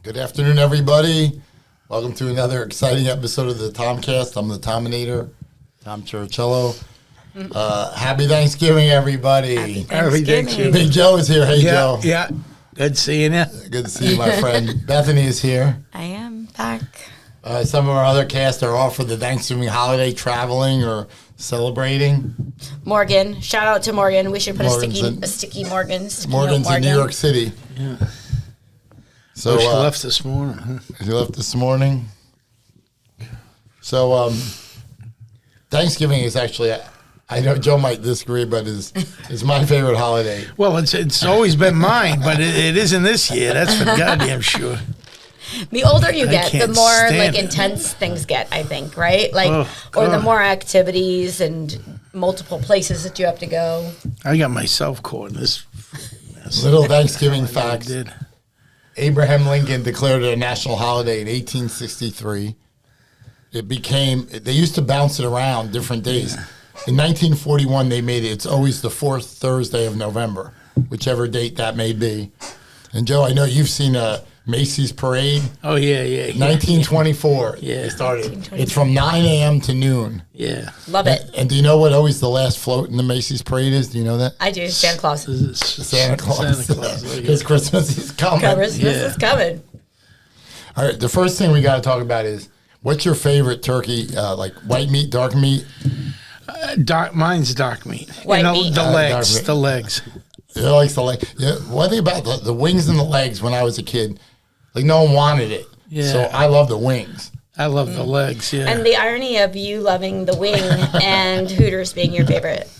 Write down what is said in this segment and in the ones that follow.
Good afternoon, everybody. Welcome to another exciting episode of the TomCast. I'm the Tominator, Tom Churchillo. Happy Thanksgiving, everybody. Happy Thanksgiving. Big Joe is here. Hey, Joe. Yeah. Good seeing you. Good to see you, my friend. Bethany is here. I am back. Some of our other cast are off for the Thanksgiving holiday, traveling or celebrating. Morgan. Shout out to Morgan. We should put Morgan's a sticky Morgan. Morgan's in New York City. Yeah. So she left this morning. Huh? She left this morning. So Thanksgiving is actually, I know Joe might disagree, but is my favorite holiday. Well, it's always been mine, but it isn't this year. That's for goddamn sure. The older you get, the more stand it. intense things get, I think, right? Or the more activities and multiple places that you have to go. I got myself caught in this. Little Thanksgiving facts. Did. Abraham Lincoln declared it a national holiday in 1863. They used to bounce it around different days. In 1941, they made it, it's always the fourth Thursday of November, whichever date that may be. And Joe, I know you've seen a Macy's parade. Oh, yeah. 1924. Yeah. They started. It's from 9 a.m. to noon. Yeah. Love it. And do you know what always the last float in the Macy's parade is? Do you know that? I do. Santa Claus. Santa Claus. Santa Claus. Because Christmas is coming. Christmas is coming. All right, the first thing we got to talk about is, what's your favorite turkey? Like white meat, dark meat? Mine's dark meat. White meat. The legs. Dark The legs. He likes the leg. Yeah, one thing about the wings and the legs when I was a kid, like no one wanted it. Yeah. So I love the wings. I love the legs, yeah. And the irony of you loving the wing and Hooters being your favorite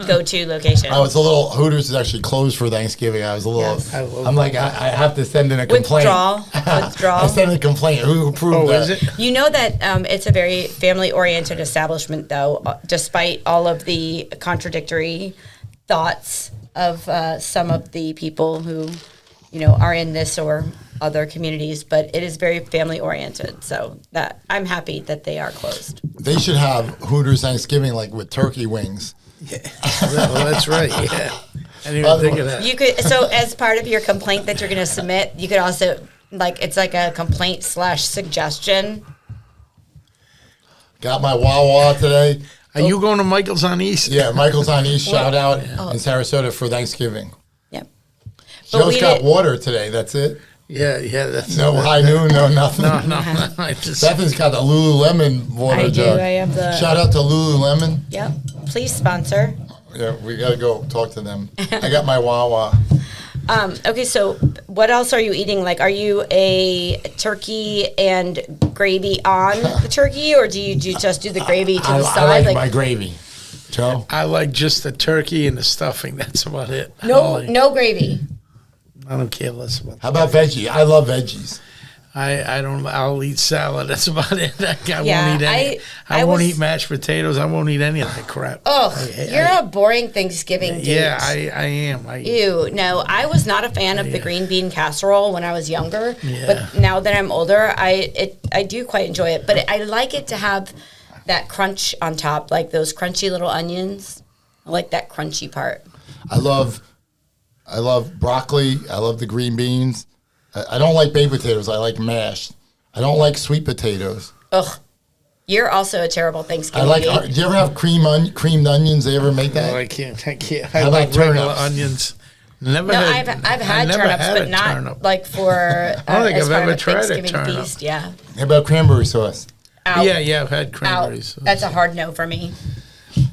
go-to location. I was a little, Hooters is actually closed for Thanksgiving. I was a little, Yes. I'm like, I have to send in a complaint. Withdraw. I sent in a complaint. Who approved that? Is it? You know that it's a very family-oriented establishment, though, despite all of the contradictory thoughts of some of the people who, are in this or other communities. But it is very family-oriented, so that I'm happy that they are closed. They should have Hooters Thanksgiving like with turkey wings. Yeah. Well, that's right, yeah. I didn't even think of that. You could as part of your complaint that you're going to submit, you could also it's like a complaint / suggestion. Got my Wawa today. Are you going to Michael's on East? Yeah, Michael's on East. Shout out in Sarasota for Thanksgiving. Yep. Joe's got water today. That's it. Yeah. That's No high noon, no nothing. No. I just, Stephen's got the Lululemon water I do. jug. I have the. Shout out to Lululemon. Yep. Please sponsor. Yeah, we got to go talk to them. I got my Wawa. Okay, so what else are you eating? Like, are you a turkey and gravy on the turkey, or do you just do the gravy to the side? I like my gravy. Joe? I like just the turkey and the stuffing. That's about it. No gravy. I don't care less about How about veggie? I love veggies. I don't. I'll eat salad. That's about it. I Yeah, won't eat any. I won't eat mashed potatoes. I won't eat any of that crap. You're a boring Thanksgiving dude. Yeah, I am. Ew. No, I was not a fan of the green bean casserole when I was younger. Yeah. But now that I'm older, I do quite enjoy it. But I like it to have that crunch on top, like those crunchy little onions. I like that crunchy part. I love broccoli. I love the green beans. I don't like baked potatoes. I like mashed. I don't like sweet potatoes. Ugh. You're also a terrible Thanksgiving do you ever have creamed onions? They ever make that? I can't. How I about like regular turnips? onions. Never No, had, I've had never turnips, had but a not turnip. like for I don't think as I've part ever of a tried a Thanksgiving turnip. feast. Yeah. How about cranberry sauce? Out. Yeah, I've had Out. cranberries. That's a hard no for me.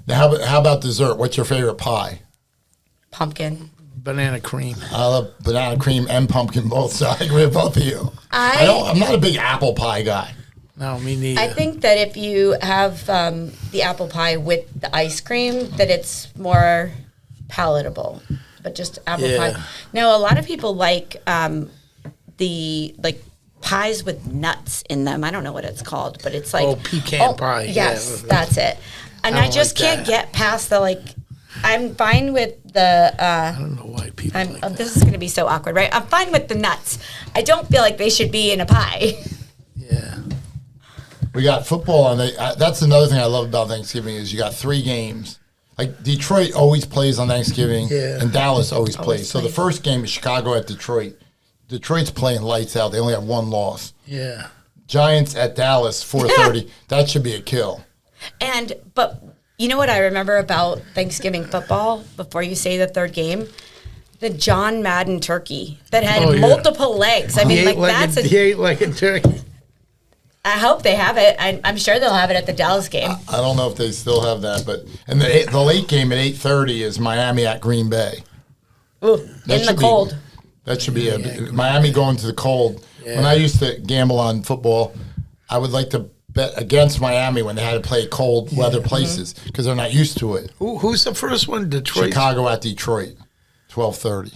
Now, how about dessert? What's your favorite pie? Pumpkin. Banana cream. I love banana cream and pumpkin both, so I agree with both of you. I'm not a big apple pie guy. No, me neither. I think that if you have the apple pie with the ice cream, that it's more palatable. But just apple pie. Now, a lot of people like the pies with nuts in them. I don't know what it's called, but it's like pecan pie. Yes, Yeah. that's it. And I just can't get past the I'm fine with the. I don't know why people like that. This is going to be so awkward, right? I'm fine with the nuts. I don't feel like they should be in a pie. Yeah. We got football on. That's another thing I love about Thanksgiving is you got 3 games. Like Detroit always plays on Thanksgiving, and Dallas always plays. So the first game is Chicago at Detroit. Detroit's playing lights out. They only have one loss. Yeah. Giants at Dallas, 4:30. That should be a kill. But you know what I remember about Thanksgiving football before you say the third game? The John Madden turkey that had multiple legs. I mean, that's the 8-legged turkey. I hope they have it. I'm sure they'll have it at the Dallas game. I don't know if they still have that, but and the late game at 8:30 is Miami at Green Bay. Ooh, in the cold. That should be Miami going to the cold. Yeah. When I used to gamble on football, I would like to bet against Miami when they had to play cold weather places because they're not used to it. Who's the first one? Detroit? Chicago at Detroit, 12:30.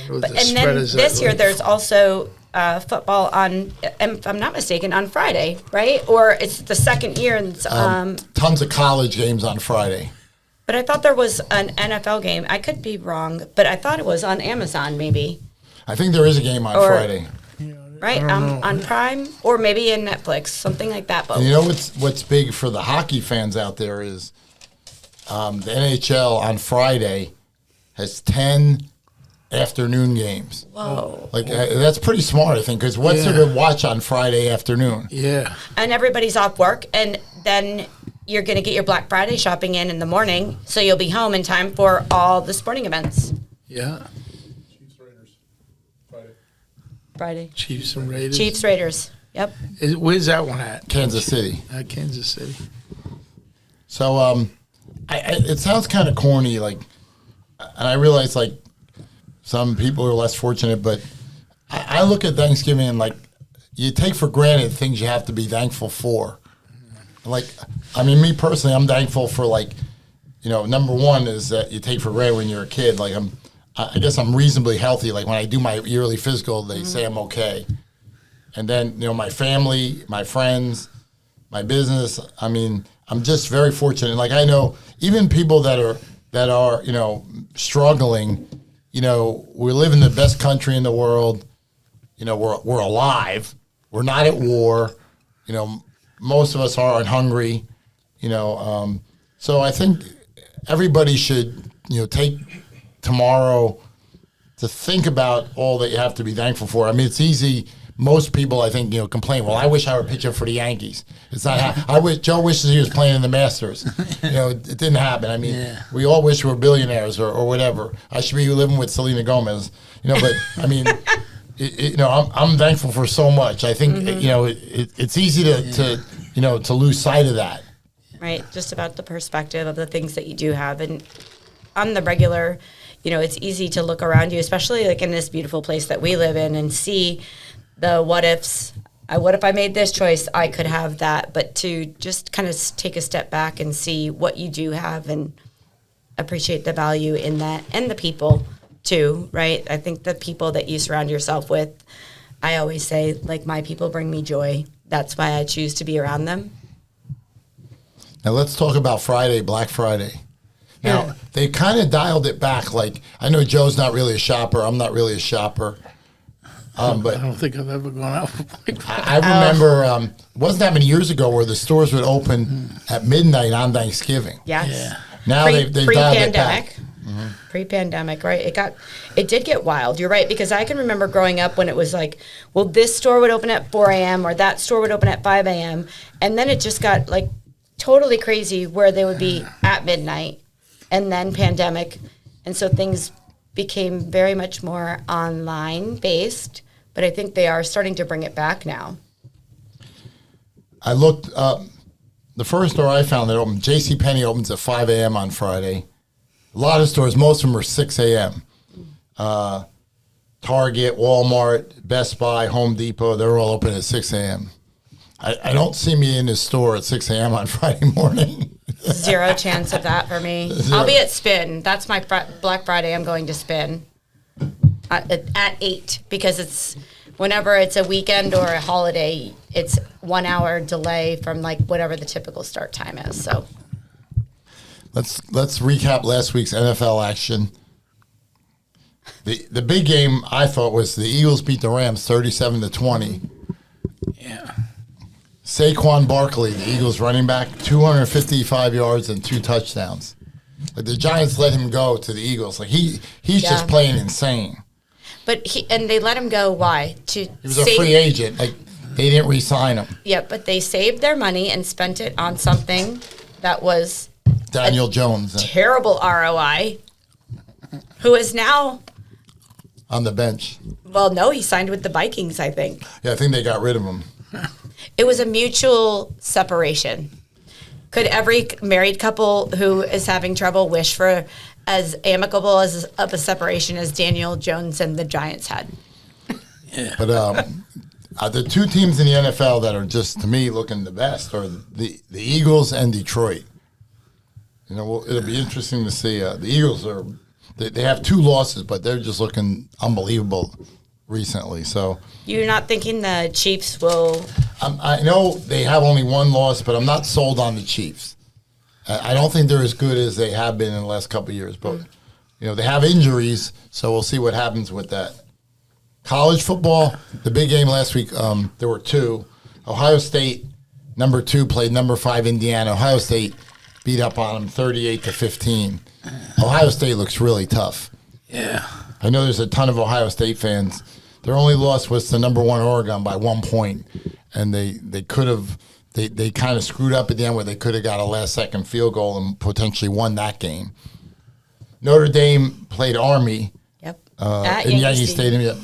And then this year there's also football on, if I'm not mistaken, on Friday, right? Or it's the second year. And tons of college games on Friday. But I thought there was an NFL game. I could be wrong, but I thought it was on Amazon maybe. I think there is a game on Friday. Right, on Prime or maybe in Netflix, something like that. But you know what's big for the hockey fans out there is the NHL on Friday has 10 afternoon games. Whoa. That's pretty smart, I think, because what's there to watch on Friday afternoon? Yeah. And everybody's off work, and then you're going to get your Black Friday shopping in the morning, so you'll be home in time for all the sporting events. Yeah. Chiefs Raiders Friday. Chiefs and Raiders. Chiefs Raiders. Yep. Where's that one at? Kansas City. Kansas City. So it sounds kind of corny, and I realize some people are less fortunate, but I look at Thanksgiving and you take for granted things you have to be thankful for. Me personally, I'm thankful for number one is that you take for granted when you're a kid. I guess I'm reasonably healthy. When I do my yearly physical, they say I'm okay. And then, my family, my friends, my business. I'm just very fortunate. I know even people that are struggling. We live in the best country in the world. We're alive. We're not at war. Most of us aren't hungry. So I think everybody should, take tomorrow to think about all that you have to be thankful for. It's easy. Most people, I think, complain. Well, I wish I were pitching for the Yankees. It's not. Joe wishes he was playing in the Masters. It didn't happen. We all wish we were billionaires or whatever. I should be living with Selena Gomez. But I'm thankful for so much. I think it's easy to lose sight of that. Right, just about the perspective of the things that you do have, and on the regular, it's easy to look around you, especially in this beautiful place that we live in, and see the what ifs. What if I made this choice? I could have that. But to just kind of take a step back and see what you do have and appreciate the value in that and the people too, right? I think the people that you surround yourself with, I always say, my people bring me joy. That's why I choose to be around them. Now let's talk about Friday, Black Friday. Now, they kind of dialed it back. I know Joe's not really a shopper. I'm not really a shopper. But I don't think I've ever gone out for Black Friday. I remember it wasn't that many years ago where the stores would open at midnight on Thanksgiving. Yes. Yeah. Now they've dialed it back. Pre-pandemic, right? It did get wild. You're right, because I can remember growing up when it was this store would open at 4 a.m. or that store would open at 5 a.m. And then it just got totally crazy where they would be at midnight, and then pandemic. And so things became very much more online based, but I think they are starting to bring it back now. I looked up, the first store I found that opened, JCPenney opens at 5 a.m. on Friday. A lot of stores, most of them are 6 a.m. Target, Walmart, Best Buy, Home Depot, they're all open at 6 a.m. I don't see me in the store at 6 a.m. on Friday morning. Zero chance of that for me. I'll be at Spin. That's my Black Friday. I'm going to Spin at 8 because whenever it's a weekend or a holiday, it's 1 hour delay from whatever the typical start time is. So let's recap last week's NFL action. The big game I thought was the Eagles beat the Rams 37-20. Yeah. Saquon Barkley, the Eagles running back, 255 yards and 2 touchdowns. The Giants let him go to the Eagles. He's just playing insane. But they let him go. Why? He was a free agent. Like, they didn't re-sign him. Yeah, but they saved their money and spent it on something that was Daniel Jones. Terrible ROI. Who is now On the bench. Well, no, he signed with the Vikings, I think. Yeah, I think they got rid of him. It was a mutual separation. Could every married couple who is having trouble wish for as amicable of a separation as Daniel Jones and the Giants had? Yeah. But the two teams in the NFL that are just, to me, looking the best are the Eagles and Detroit. You know, well, it'll be interesting to see. The Eagles they have 2 losses, but they're just looking unbelievable recently. So You're not thinking the Chiefs will... I know they have only 1 loss, but I'm not sold on the Chiefs. I don't think they're as good as they have been in the last couple of years. But, you know, they have injuries, so we'll see what happens with that. College football, the big game last week, there were 2. Ohio State, number 2, played number 5 Indiana. Ohio State beat up on them 38-15. Ohio State looks really tough. Yeah. I know there's a ton of Ohio State fans. Their only loss was to number 1 Oregon by 1 point, and they could have they kind of screwed up at the end where they could have got a last-second field goal and potentially won that game. Notre Dame played Army in Yankee Stadium. Yep.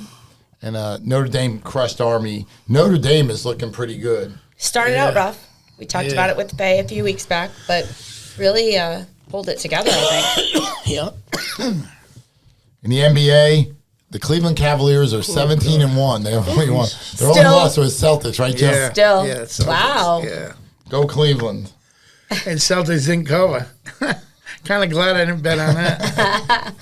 And Notre Dame crushed Army. Notre Dame is looking pretty good. Started out rough. We talked about it with the Bay a few weeks back, but really pulled it together, I think. Yeah. In the NBA, the Cleveland Cavaliers are 17-1. They only won. Their only Still- loss was Celtics, right, Jeff? Yeah. Still. Yeah, Celtics. Wow. Yeah. Go Cleveland. And Celtics didn't cover. Kind of glad I didn't bet on that.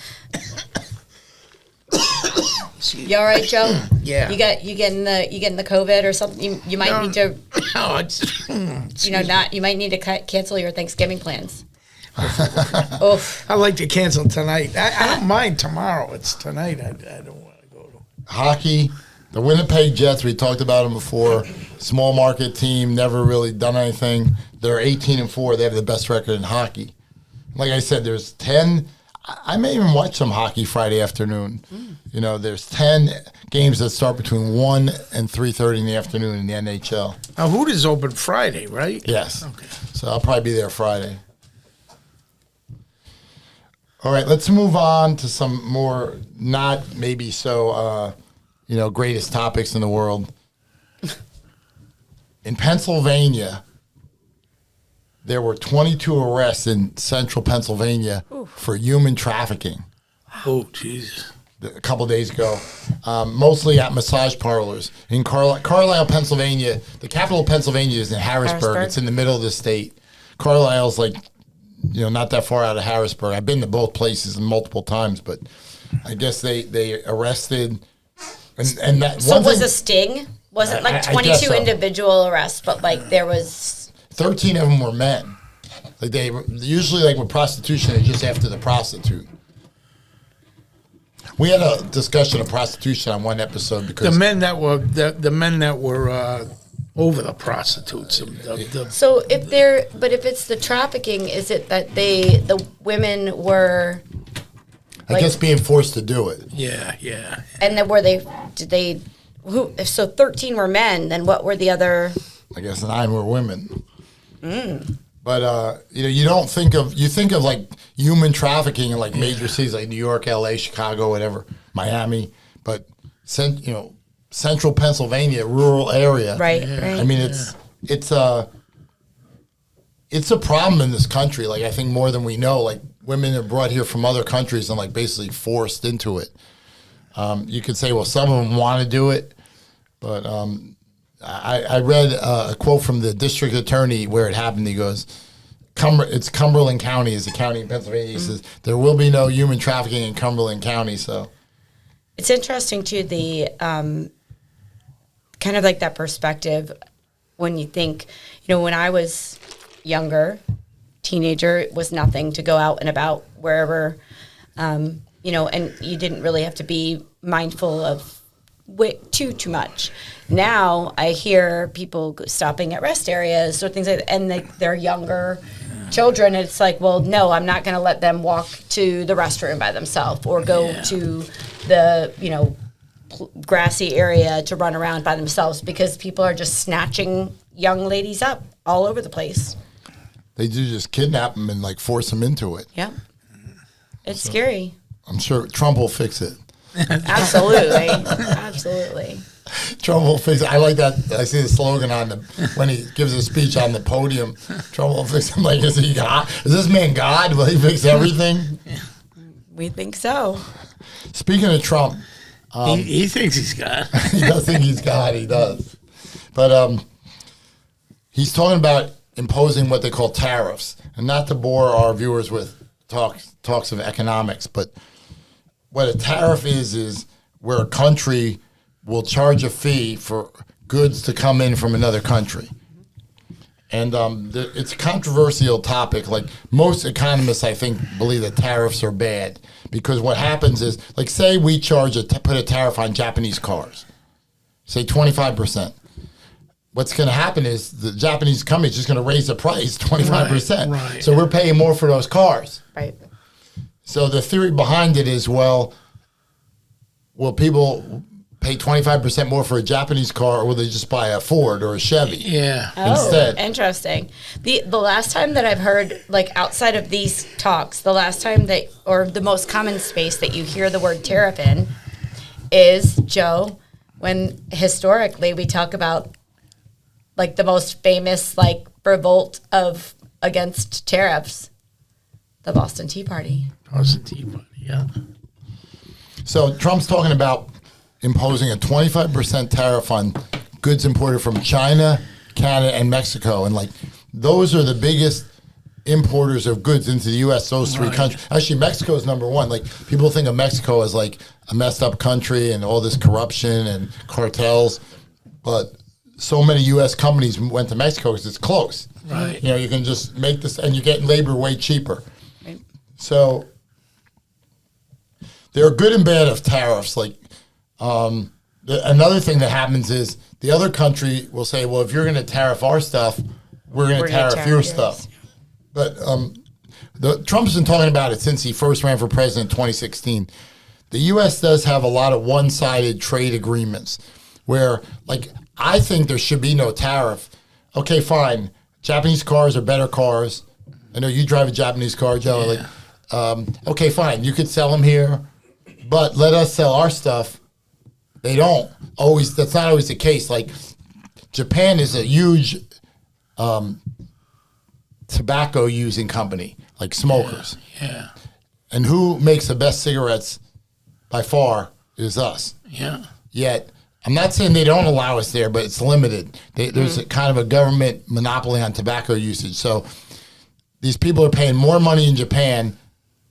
You all right, Joe? Yeah. You getting the COVID or something? You might need to No, it's, you might need to cancel your Thanksgiving plans. Oof. I like to cancel tonight. I don't mind tomorrow. It's tonight I don't want to go to. Hockey, the Winnipeg Jets, we talked about them before. Small market team, never really done anything. They're 18-4. They have the best record in hockey. Like I said, there's 10. I may even watch some hockey Friday afternoon. You know, there's 10 games that start between 1 and 3:30 in the afternoon in the NHL. Now, Hooters open Friday, right? Yes. Okay. So I'll probably be there Friday. All right, let's move on to some more not maybe so, greatest topics in the world. In Pennsylvania, there were 22 arrests in central Pennsylvania for human trafficking Oh, Jesus. a couple days ago, mostly at massage parlors. In Carlisle, Pennsylvania, the capital of Pennsylvania is in Harrisburg. It's in the middle of the state. Carlisle's like, not that far out of Harrisburg. I've been to both places multiple times, but I guess they arrested. And that So one it was thing, a sting? Wasn't like I guess 22 so. individual arrests, but like there was 13 of them were men. Like they usually, like with prostitution, it's just after the prostitute. We had a discussion of prostitution on one episode because The men that were over the prostitutes. So if it's the trafficking, is it that the women were I guess being forced to do it. Yeah. and then if so 13 were men, then what were the other? I guess 9 were women. But you don't think of like human trafficking in like major cities like New York, L.A., Chicago, whatever, Miami, but central Pennsylvania, rural area, Right. I mean, it's a problem in this country. Like I think more than we know. Like women are brought here from other countries and like basically forced into it. You could say, well, some of them want to do it, but I read a quote from the district attorney where it happened. He goes, "It's Cumberland County is the county in Pennsylvania." He says there will be no human trafficking in Cumberland County. So It's interesting too, the kind of like that perspective when you think, when I was younger, teenager, it was nothing to go out and about wherever, and you didn't really have to be mindful of too much. Now I hear people stopping at rest areas or things like that, and they're younger children. It's like, well, no, I'm not going to let them walk to the restroom by themselves or go to the grassy area to run around by themselves because people are just snatching young ladies up all over the place. They do just kidnap them and like force them into it. Yeah. It's scary. I'm sure Trump will fix it. Absolutely. Absolutely. Trump will fix it. I like that. I see the slogan on when he gives a speech on the podium. Trump will fix it. I'm like, is he God? Is this man God? Will he fix everything? We think so. Speaking of Trump, he thinks he's God. he does think he's God. He does. But he's talking about imposing what they call tariffs. And not to bore our viewers with talks of economics, but what a tariff is where a country will charge a fee for goods to come in from another country. And it's a controversial topic. Like most economists, I think, believe that tariffs are bad because what happens is, like, say we put a tariff on Japanese cars, say 25%. What's going to happen is the Japanese company is just going to raise the price 25%. Right. So we're paying more for those cars. Right. So the theory behind it is, will people pay 25% more for a Japanese car, or will they just buy a Ford or a Chevy? Yeah. Instead. Interesting. The last time that I've heard, like outside of these talks, the last time or the most common space that you hear the word tariff in is, Joe, when historically we talk about like the most famous like revolt against tariffs, the Boston Tea Party. Boston Tea Party, yeah. So Trump's talking about imposing a 25% tariff on goods imported from China, Canada, and Mexico. And like those are the biggest importers of goods into the U.S., those three countries. Actually, Mexico is number one. Like people think of Mexico as like a messed up country and all this corruption and cartels. But so many U.S. companies went to Mexico because it's close. Right. You know, you can just make this, and you get labor way cheaper. Right. So there are good and bad of tariffs. Like another thing that happens is the other country will say, well, if you're going to tariff our stuff, we're going to tariff your yours. stuff. But Trump's been talking about it since he first ran for president in 2016. The U.S. does have a lot of one-sided trade agreements where, like, I think there should be no tariff. Okay, fine. Japanese cars are better cars. I know you drive a Japanese car, Joe. Yeah. Like, okay, fine. You could sell them here, but let us sell our stuff. They don't always. That's not always the case. Like, Japan is a huge tobacco using company, like smokers. Yeah. And who makes the best cigarettes by far is us. Yeah. Yet, I'm not saying they don't allow us there, but it's limited. There's a kind of a government monopoly on tobacco usage. So these people are paying more money in Japan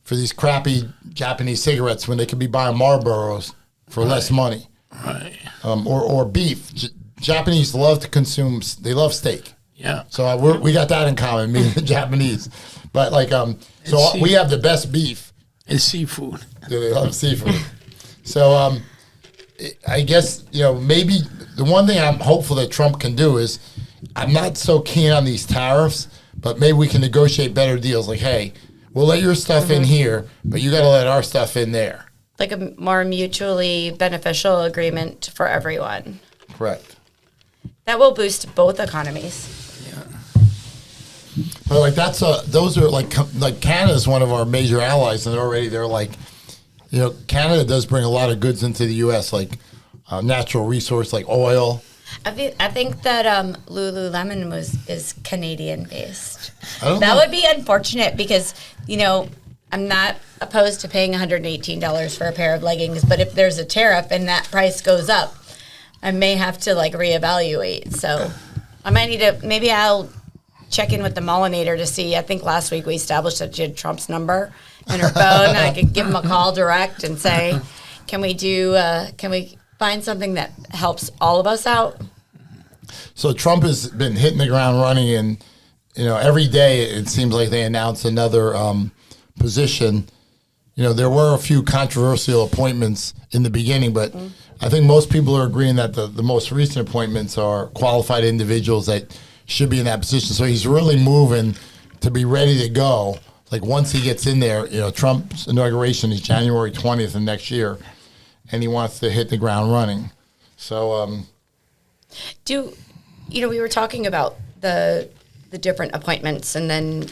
for these crappy Japanese cigarettes when they could be buying Marlboros for less money. Right. Or beef. Japanese love to consume, they love steak. Yeah. So we got that in common, me and the Japanese. But like, so we have the best beef. And seafood. They love seafood. So I guess, you know, maybe the one thing I'm hopeful that Trump can do is, I'm not so keen on these tariffs, but maybe we can negotiate better deals. Like, hey, we'll let your stuff in here, but you got to let our stuff in there. Like a more mutually beneficial agreement for everyone. Correct. That will boost both economies. But like those are like Canada's one of our major allies, and they're like, you know, Canada does bring a lot of goods into the U.S. like natural resource like oil. I think that Lululemon is Canadian based. That That would be unfortunate because, you know, I'm not opposed to paying $118 for a pair of leggings, but if there's a tariff and that price goes up, I may have to like reevaluate. So I might need to, maybe I'll check in with the Tominator to see. I think last week we established that she had Trump's number in her phone. I could give him a call direct and say, can we find something that helps all of us out? So Trump has been hitting the ground running, and you know, every day it seems like they announce another position. You know, there were a few controversial appointments in the beginning, but I think most people are agreeing that the most recent appointments are qualified individuals that should be in that position. So he's really moving to be ready to go. Like once he gets in there, you know, Trump's inauguration is January 20th of next year. and he wants to hit the ground running. So, we were talking about the different appointments and then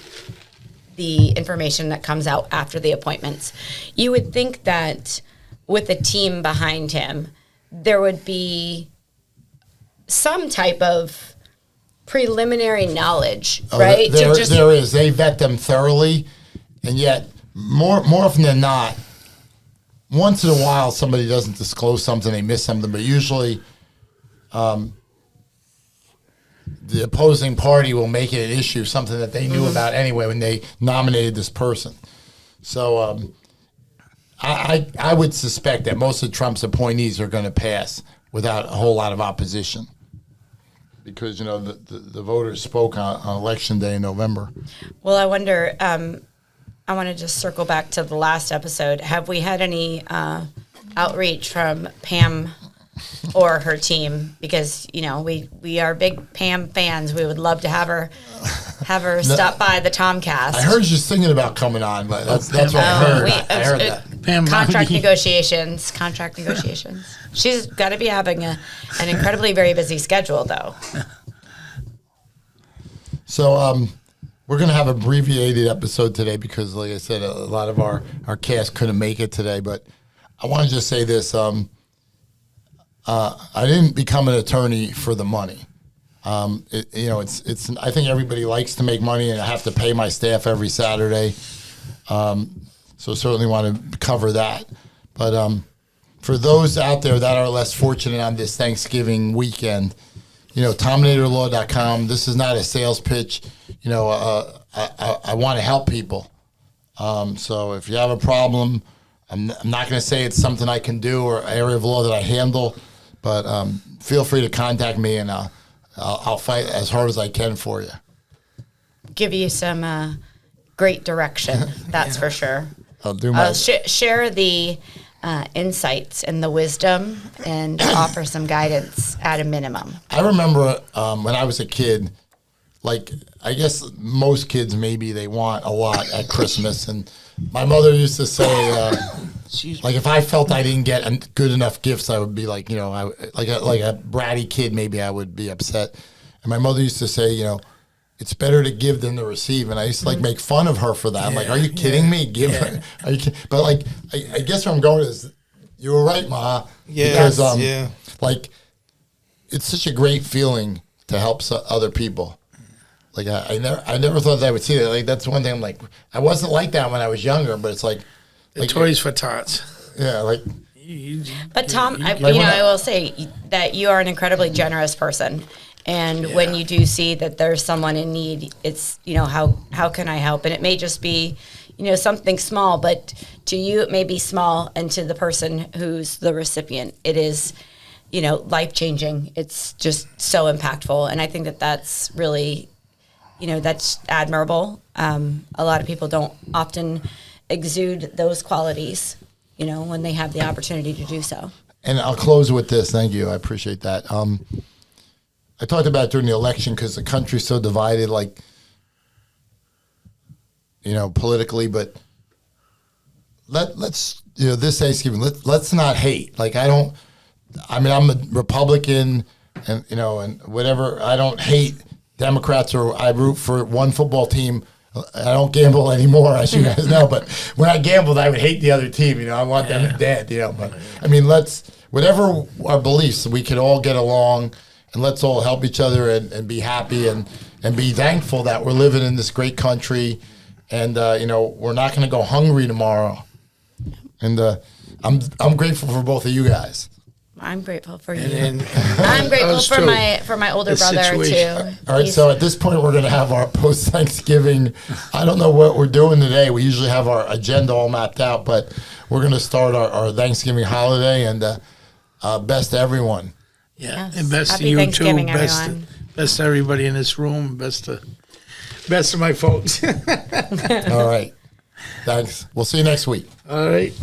the information that comes out after the appointments. You would think that with a team behind him, there would be some type of preliminary knowledge, right? There is. They vet them thoroughly, and yet more often than not, once in a while somebody doesn't disclose something, they miss something, but usually the opposing party will make it an issue, something that they knew about anyway when they nominated this person. So I would suspect that most of Trump's appointees are going to pass without a whole lot of opposition, because the voters spoke on election day in November. Well, I wonder. I want to just circle back to the last episode. Have we had any outreach from Pam or her team? Because we are big Pam fans. We would love to have her stop by the TomCast. I heard you singing about coming on, but that's what I heard. I heard that. Pam Contract Bondi. negotiations. She's got to be having an incredibly very busy schedule, though. So we're going to have an abbreviated episode today because, like I said, a lot of our cast couldn't make it today. But I want to just say this. I didn't become an attorney for the money. It's. I think everybody likes to make money, and I have to pay my staff every Saturday. So certainly want to cover that. But for those out there that are less fortunate on this Thanksgiving weekend, Tominatorlaw.com. This is not a sales pitch. I want to help people. So if you have a problem, I'm not going to say it's something I can do or area of law that I handle, but feel free to contact me, and I'll fight as hard as I can for you. Give you some great direction, that's for sure. I'll do my share the insights and the wisdom and offer some guidance at a minimum. I remember when I was a kid, like I guess most kids maybe they want a lot at Christmas, and my mother used to say, like if I felt I didn't get good enough gifts, I would be like, like a bratty kid, maybe I would be upset. And my mother used to say, it's better to give than to receive, and I used to make fun of her for that. I'm like, are you kidding me? Give her. Are you but I guess where I'm going is, you were right, Ma. Yeah. Because it's such a great feeling to help other people. Like I never thought that I would see that. Like that's one thing. I'm like, I wasn't like that when I was younger, but it's like Toys for Tots. Yeah, like. But Tom, I will say that you are an incredibly generous person. And when you do see that there's someone in need, it's, how can I help? And it may just be, something small, but to you it may be small, and to the person who's the recipient, it is, life-changing. It's just so impactful. And I think that that's really, that's admirable. A lot of people don't often exude those qualities, when they have the opportunity to do so. And I'll close with this. Thank you. I appreciate that. I talked about it during the election because the country's so divided, politically. But let's this Thanksgiving, let's not hate. I'm a Republican, and and whatever. I don't hate Democrats, or I root for one football team. I don't gamble anymore, as you guys know. But when I gambled, I would hate the other team. I want them dead. But whatever our beliefs, we can all get along. And let's all help each other and be happy and be thankful that we're living in this great country. And, we're not going to go hungry tomorrow. And I'm grateful for both of you guys. I'm grateful for you. And I'm grateful for my older brother, situation. too. All right, so at this point, we're going to have our post-Thanksgiving. I don't know what we're doing today. We usually have our agenda all mapped out, but we're going to start our Thanksgiving holiday, and best to everyone. Yeah, Yes. and best Happy to you too. Thanksgiving, Best everyone. best to everybody in this room. Best to my folks. All right. Thanks. We'll see you next week. All right.